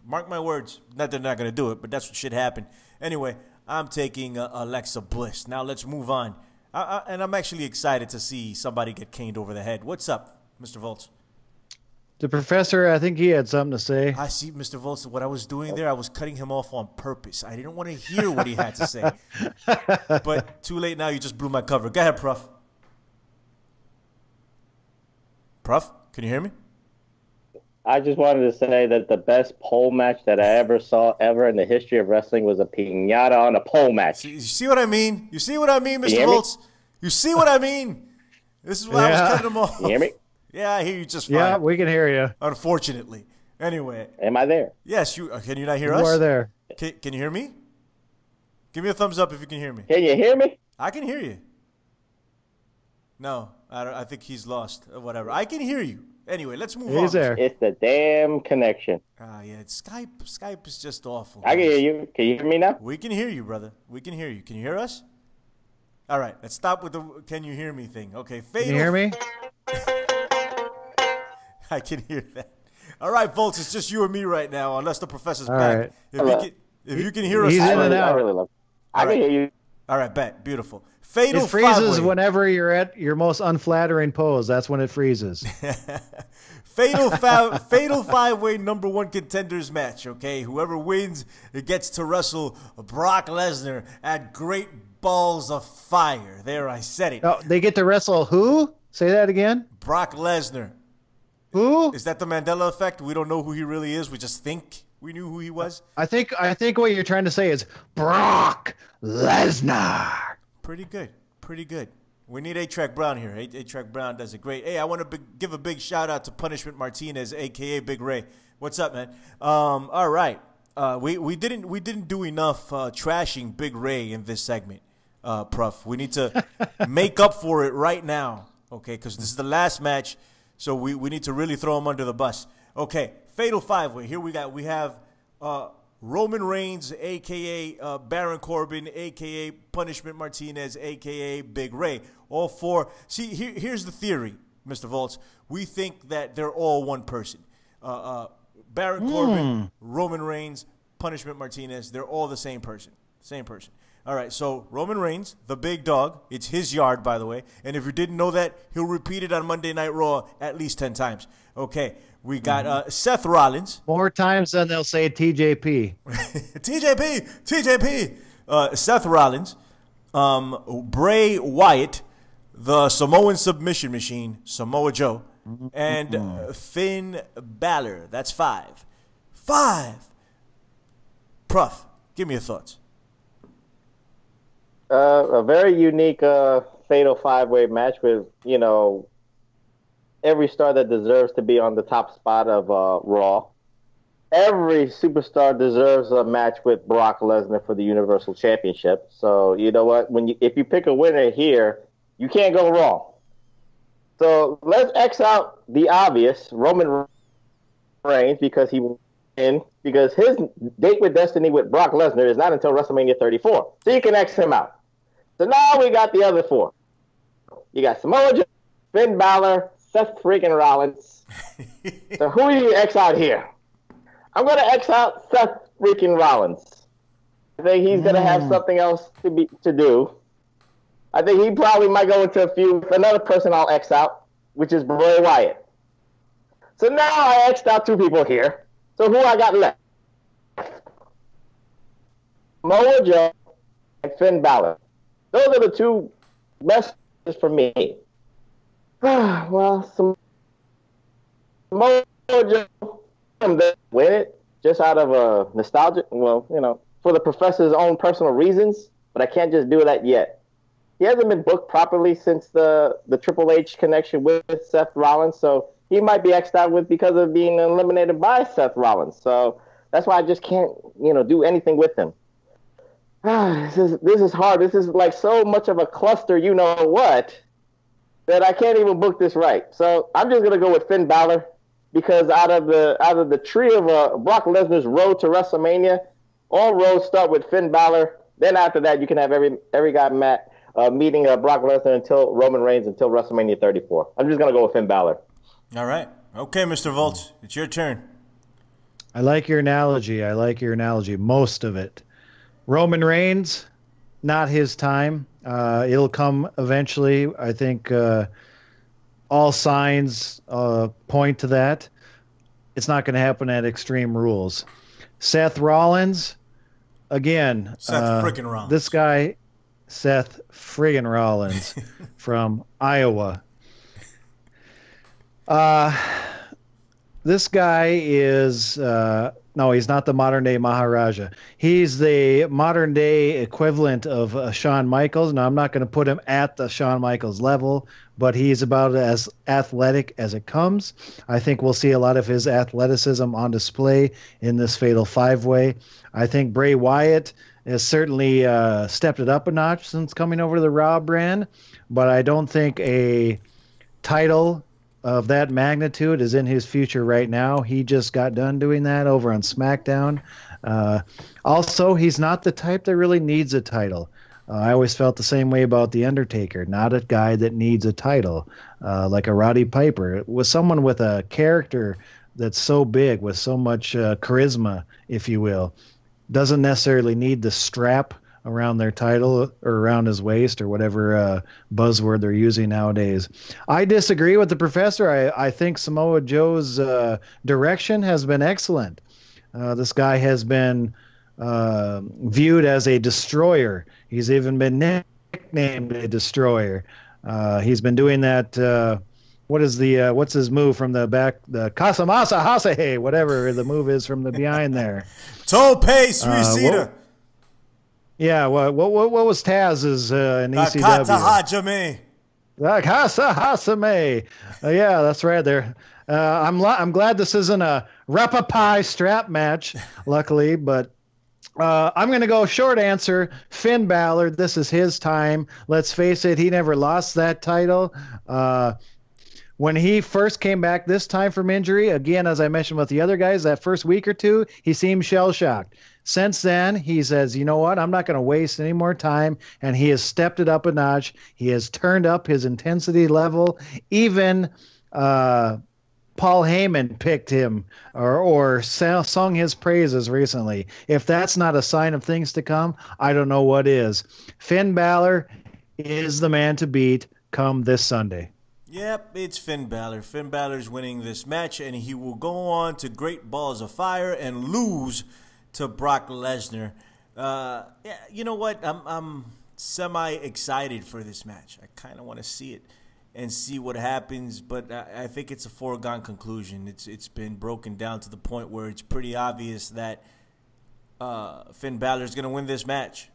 Mark my words. Not they're not going to do it, but that's what should happen. Anyway, I'm taking Alexa Bliss. Now let's move on. And I'm actually excited to see somebody get caned over the head. What's up, Mr. Volts? The professor, I think he had something to say. I see, Mr. Volts, what I was doing there, I was cutting him off on purpose. I didn't want to hear what he had to say. But too late now, you just blew my cover. Go ahead, Prof. Prof, can you hear me? I just wanted to say that the best pole match that I ever saw in the history of wrestling was a piñata on a pole match. You see what I mean? You see what I mean, Mr. Volts? You see what I mean? This is why I was cutting him off. You hear me? Yeah, I hear you just fine. Yeah, we can hear you. Unfortunately. Anyway. Am I there? Yes. Can you not hear us? You are there. Can you hear me? Give me a thumbs up if you can hear me. Can you hear me? I can hear you. No, I think he's lost or whatever. I can hear you. Anyway, let's move on. He's there. It's the damn connection. Yeah, Skype. Skype is just awful. I can hear you. Can you hear me now? We can hear you, brother. We can hear you. Can you hear us? All right, let's stop with the can you hear me thing. Okay, Can you hear me? I can hear that. All right, folks, it's just you and me right now, unless the professor's All back. right. If you can hear us, He's in and out. I really love it. I can hear you. All right, bet. Beautiful. Fatal It freezes five-way. whenever you're at your most unflattering pose. That's when it freezes. Fatal five-way #1 contenders match, okay? Whoever wins, it gets to wrestle Brock Lesnar at Great Balls of Fire. There, I said it. Oh, they get to wrestle who? Say that again. Brock Lesnar. Who? Is that the Mandela effect? We don't know who he really is. We just think we knew who he was. I think what you're trying to say is Brock Lesnar. Pretty good. Pretty good. We need A-Track Brown here. A-Track Brown does it great. Hey, I want to give a big shout out to Punishment Martinez, a.k.a. Big Ray. What's up, man? All right. We didn't do enough trashing Big Ray in this segment, Prof. We need to make up for it right now, okay? Because this is the last match. So we need to really throw him under the bus. Okay, Fatal 5-Way. Here we have Roman Reigns, a.k.a. Baron Corbin, a.k.a. Punishment Martinez, a.k.a. Big Ray. All four. See, here's the theory, Mr. Volts. We think that they're all one person. Baron Corbin, Roman Reigns, Punishment Martinez, they're all the same person. Same person. All right, so Roman Reigns, the big dog. It's his yard, by the way. And if you didn't know that, he'll repeat it on Monday Night Raw at least 10 times. Okay, we got Seth Rollins. More times than they'll say TJP. TJP. Seth Rollins. Bray Wyatt, the Samoan submission machine, Samoa Joe. And Finn Balor. That's 5. 5. Prof, give me your thoughts. A very unique Fatal 5-Way match with, every star that deserves to be on the top spot of Raw. Every superstar deserves a match with Brock Lesnar for the Universal Championship. So, you know what? If you pick a winner here, you can't go wrong. So let's X out the obvious, Roman Reigns, because because his date with destiny with Brock Lesnar is not until WrestleMania 34. So you can X him out. So now we got the other 4. You got Samoa Joe, Finn Balor, Seth freaking Rollins. So who do you X out here? I'm going to X out Seth freaking Rollins. I think he's going to have something else to do. I think he probably might go into a feud with another person I'll X out, which is Bray Wyatt. So now I X'd out 2 people here. So who I got left? Samoa Joe and Finn Balor. Those are the 2 best for me. Well, Samoa Joe win it just out of nostalgia. Well, for the professor's own personal reasons, but I can't just do that yet. He hasn't been booked properly since the Triple H connection with Seth Rollins, so he might be X'd out with because of being eliminated by Seth Rollins. So that's why I just can't, do anything with him. This is hard. This is like so much of a cluster, that I can't even book this right. So I'm just gonna go with Finn Balor because out of the tree of Brock Lesnar's road to WrestleMania, all roads start with Finn Balor. Then after that, you can have every guy meeting Brock Lesnar until Roman Reigns until WrestleMania 34. I'm just gonna go with Finn Balor. All right. Okay, Mr. Volts, it's your turn. I like your analogy. Most of it. Roman Reigns, not his time. It'll come eventually. I think all signs point to that. It's not going to happen at Extreme Rules. Seth Rollins, again. Seth friggin' Rollins. This guy, Seth friggin' Rollins from Iowa. This guy is no, he's not the modern day Maharaja. He's the modern day equivalent of Shawn Michaels. Now, I'm not going to put him at the Shawn Michaels level, but he's about as athletic as it comes. I think we'll see a lot of his athleticism on display in this Fatal 5-Way. I think Bray Wyatt has certainly stepped it up a notch since coming over to the Raw brand, but I don't think a title of that magnitude is in his future right now. He just got done doing that over on SmackDown. Also, he's not the type that really needs a title. I always felt the same way about The Undertaker. Not a guy that needs a title, like a Roddy Piper. It was someone with a character that's so big, with so much charisma, if you will. Doesn't necessarily need the strap around their title or around his waist or whatever buzzword they're using nowadays. I disagree with the professor. I think Samoa Joe's direction has been excellent. This guy has been viewed as a destroyer. He's even been nicknamed a destroyer. He's been doing that. What's his move from the back? The Kasamasa Hasehe, whatever the move is from the behind there. Tope Suicida. Yeah, what was Taz's in ECW? Kasa Hasame. Yeah, that's right there. I'm glad this isn't a Rapapai strap match, luckily, but I'm going to go short answer. Finn Balor, this is his time. Let's face it, he never lost that title. When he first came back this time from injury, again, as I mentioned with the other guys, that first week or two, he seemed shell-shocked. Since then, he says, you know what, I'm not going to waste any more time, and he has stepped it up a notch. He has turned up his intensity level. Even Paul Heyman picked him or sung his praises recently. If that's not a sign of things to come, I don't know what is. Finn Balor is the man to beat come this Sunday. Yep, it's Finn Balor. Finn Balor's winning this match, and he will go on to Great Balls of Fire and lose to Brock Lesnar. Yeah, you know what? I'm semi-excited for this match. I kind of want to see it and see what happens, but I think it's a foregone conclusion. It's been broken down to the point where it's pretty obvious that Finn Balor's going to win this match.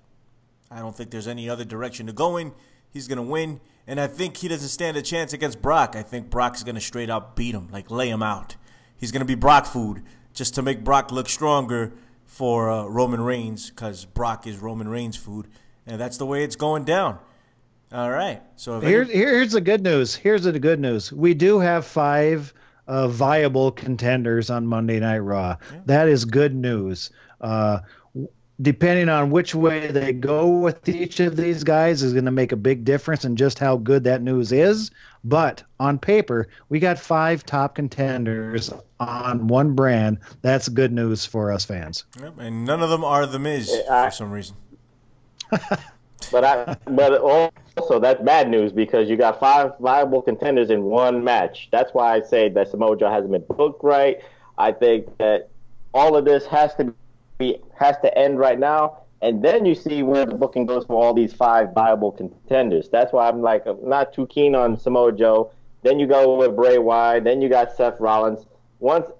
I don't think there's any other direction to go in. He's going to win. And I think he doesn't stand a chance against Brock. I think Brock's going to straight up beat him, like lay him out. He's going to be Brock food just to make Brock look stronger for Roman Reigns, because Brock is Roman Reigns food. And that's the way it's going down. All right. So here's the good news. Here's the good news. We do have 5 viable contenders on Monday Night Raw. Yeah. That is good news. Depending on which way they go with each of these guys is going to make a big difference in just how good that news is. But on paper, we got 5 top contenders on one brand. That's good news for us fans. Yep, and none of them are The Miz for some reason. But also that's bad news because you got 5 viable contenders in one match. That's why I say that Samoa Joe hasn't been booked right. I think that all of this has to end right now, and then you see where the booking goes for all these 5 viable contenders. That's why I'm not too keen on Samoa Joe. Then you go with Bray Wyatt. Then you got Seth Rollins. Once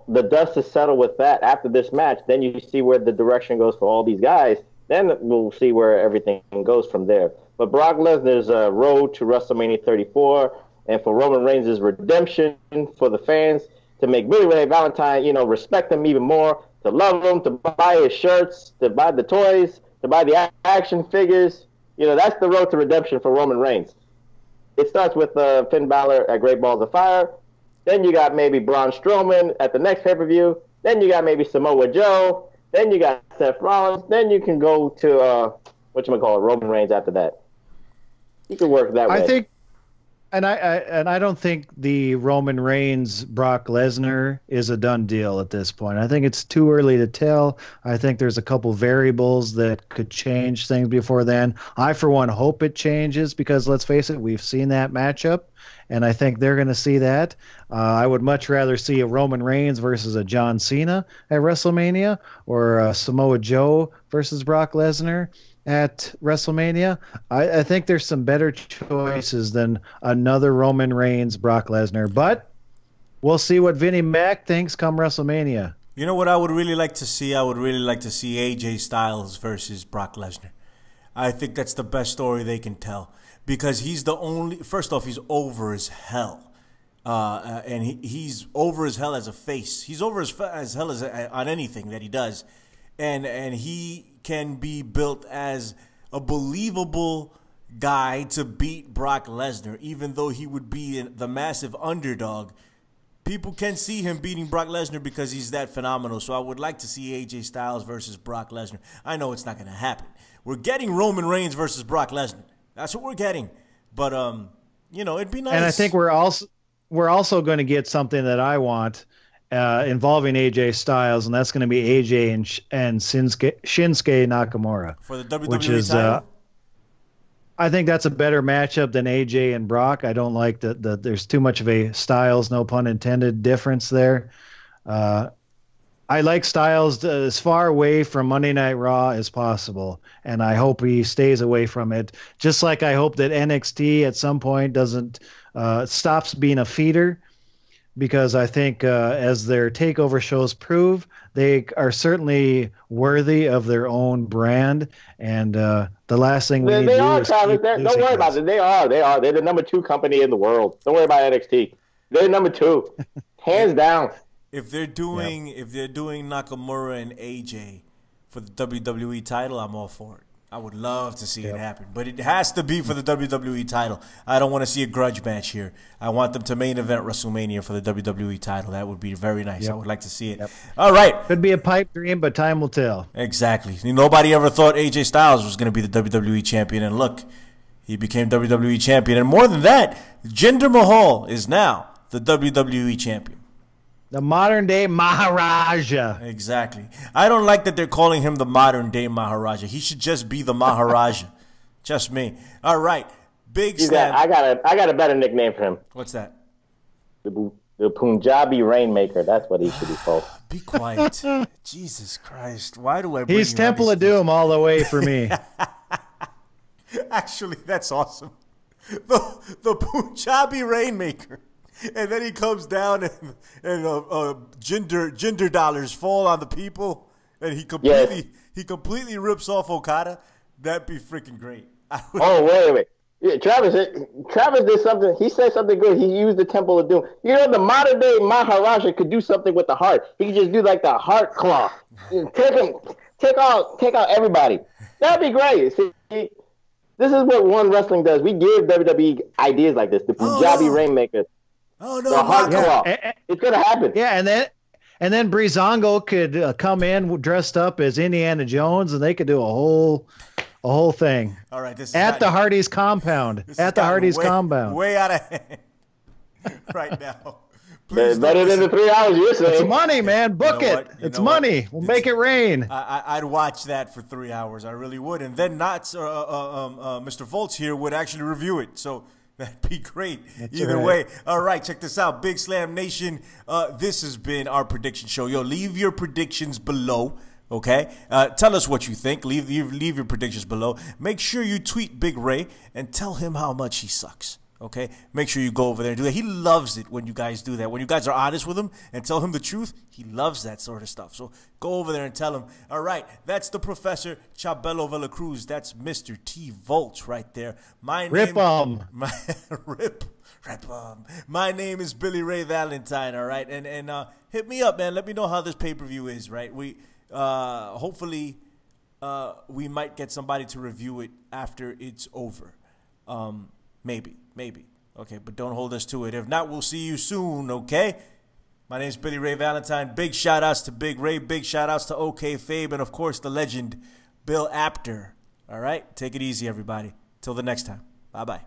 the dust is settled with that after this match, then you see where the direction goes for all these guys. Then we'll see where everything goes from there. But Brock Lesnar's road to WrestleMania 34, and for Roman Reigns' redemption for the fans, to make Billy Ray Valentine, respect him even more, to love him, to buy his shirts, to buy the toys, to buy the action figures. That's the road to redemption for Roman Reigns. It starts with Finn Balor at Great Balls of Fire. Then you got maybe Braun Strowman at the next pay-per-view. Then you got maybe Samoa Joe. Then you got Seth Rollins. Then you can go to, Roman Reigns after that. You can work that way. I think, and I don't think the Roman Reigns Brock Lesnar is a done deal at this point. I think it's too early to tell. I think there's a couple variables that could change things before then. I, for one, hope it changes because, let's face it, we've seen that matchup, and I think they're going to see that. I would much rather see a Roman Reigns versus a John Cena at WrestleMania, or a Samoa Joe versus Brock Lesnar at WrestleMania. I think there's some better choices than another Roman Reigns, Brock Lesnar, but we'll see what Vinnie Mac thinks come WrestleMania. You know what I would really like to see? I would really like to see AJ Styles versus Brock Lesnar. I think that's the best story they can tell because he's the only. First off, he's over as hell, and he's over as hell as a face. He's over as hell as on anything that he does, and he can be built as a believable guy to beat Brock Lesnar, even though he would be the massive underdog. People can see him beating Brock Lesnar because he's that phenomenal. So I would like to see AJ Styles versus Brock Lesnar. I know it's not going to happen. We're getting Roman Reigns versus Brock Lesnar. That's what we're getting. But it'd be nice. And I think we're also going to get something that I want. Involving AJ Styles, and that's going to be AJ and Shinsuke Nakamura for the WWE which is, title. I think that's a better matchup than AJ and Brock. I don't like that there's too much of a Styles, no pun intended, difference there. I like Styles as far away from Monday Night Raw as possible, and I hope he stays away from it. Just like I hope that NXT at some point doesn't stops being a feeder. Because I think as their takeover shows prove, they are certainly worthy of their own brand. And the last thing we need to do is Travis. Don't worry about it. They are. They're the number 2 company in the world. Don't worry about NXT. They're number 2, hands down. If they're doing Nakamura and AJ for the WWE title, I'm all for it. I would love to see it happen, but it has to be for the WWE title. I don't want to see a grudge match here. I want them to main event WrestleMania for the WWE title. That would be very nice. I would like to see it. All right. Could be a pipe dream, but time will tell. Exactly. Nobody ever thought AJ Styles was going to be the WWE champion, and look, he became WWE champion. And more than that, Jinder Mahal is now the WWE champion. The modern-day Maharaja. Exactly. I don't like that they're calling him the modern-day Maharaja. He should just be the Maharaja. Just me. All right. Big Slam. I got a better nickname for him. What's that? The Punjabi Rainmaker. That's what he should be called. Be quiet. Jesus Christ. Why do I bring He's Temple of Doom all the way for me. Actually, that's awesome. The Punjabi Rainmaker. And then he comes down and gender dollars fall on the people, and he completely rips off Okada. That'd be freaking great. Oh wait. Yeah, Travis did something. He said something good. He used the Temple of Doom. You know, the modern day Maharaja could do something with the heart. He could just do like the heart claw. Take out everybody. That'd be great. See, this is what One Wrestling does. We give WWE ideas like this. The Punjabi Rainmaker. Oh no! The hard claw. It's gonna happen. Yeah, and then Breezango could come in dressed up as Indiana Jones, and they could do a whole thing. All right, this is at the Hardy's compound. At the Hardy's compound. Way out of hand right now. Please better than the 3 hours you're saying. It's money, man. Book it. It's money. We'll make it rain. I'd watch that for 3 hours. I really would, and then Mr. Volts here would actually review it. So. That'd be great. Either way. All right, check this out. Big Slam Nation, this has been our prediction show. Yo, leave your predictions below, okay? Tell us what you think. Leave your predictions below. Make sure you tweet Big Ray and tell him how much he sucks, okay? Make sure you go over there and do that. He loves it when you guys do that. When you guys are honest with him and tell him the truth, he loves that sort of stuff. So go over there and tell him. All right, that's the Professor Chabelo Villacruz. That's Mr. T. Volts right there. Rip 'em. Rip 'em. My name is Billy Ray Valentine, all right? And hit me up, man. Let me know how this pay-per-view is, right? We hopefully we might get somebody to review it after it's over. Maybe. Okay, but don't hold us to it. If not, we'll see you soon, okay? My name is Billy Ray Valentine. Big shout-outs to Big Ray. Big shout-outs to OK Fabe. And, of course, the legend, Bill Apter. All right? Take it easy, everybody. Till the next time. Bye-bye.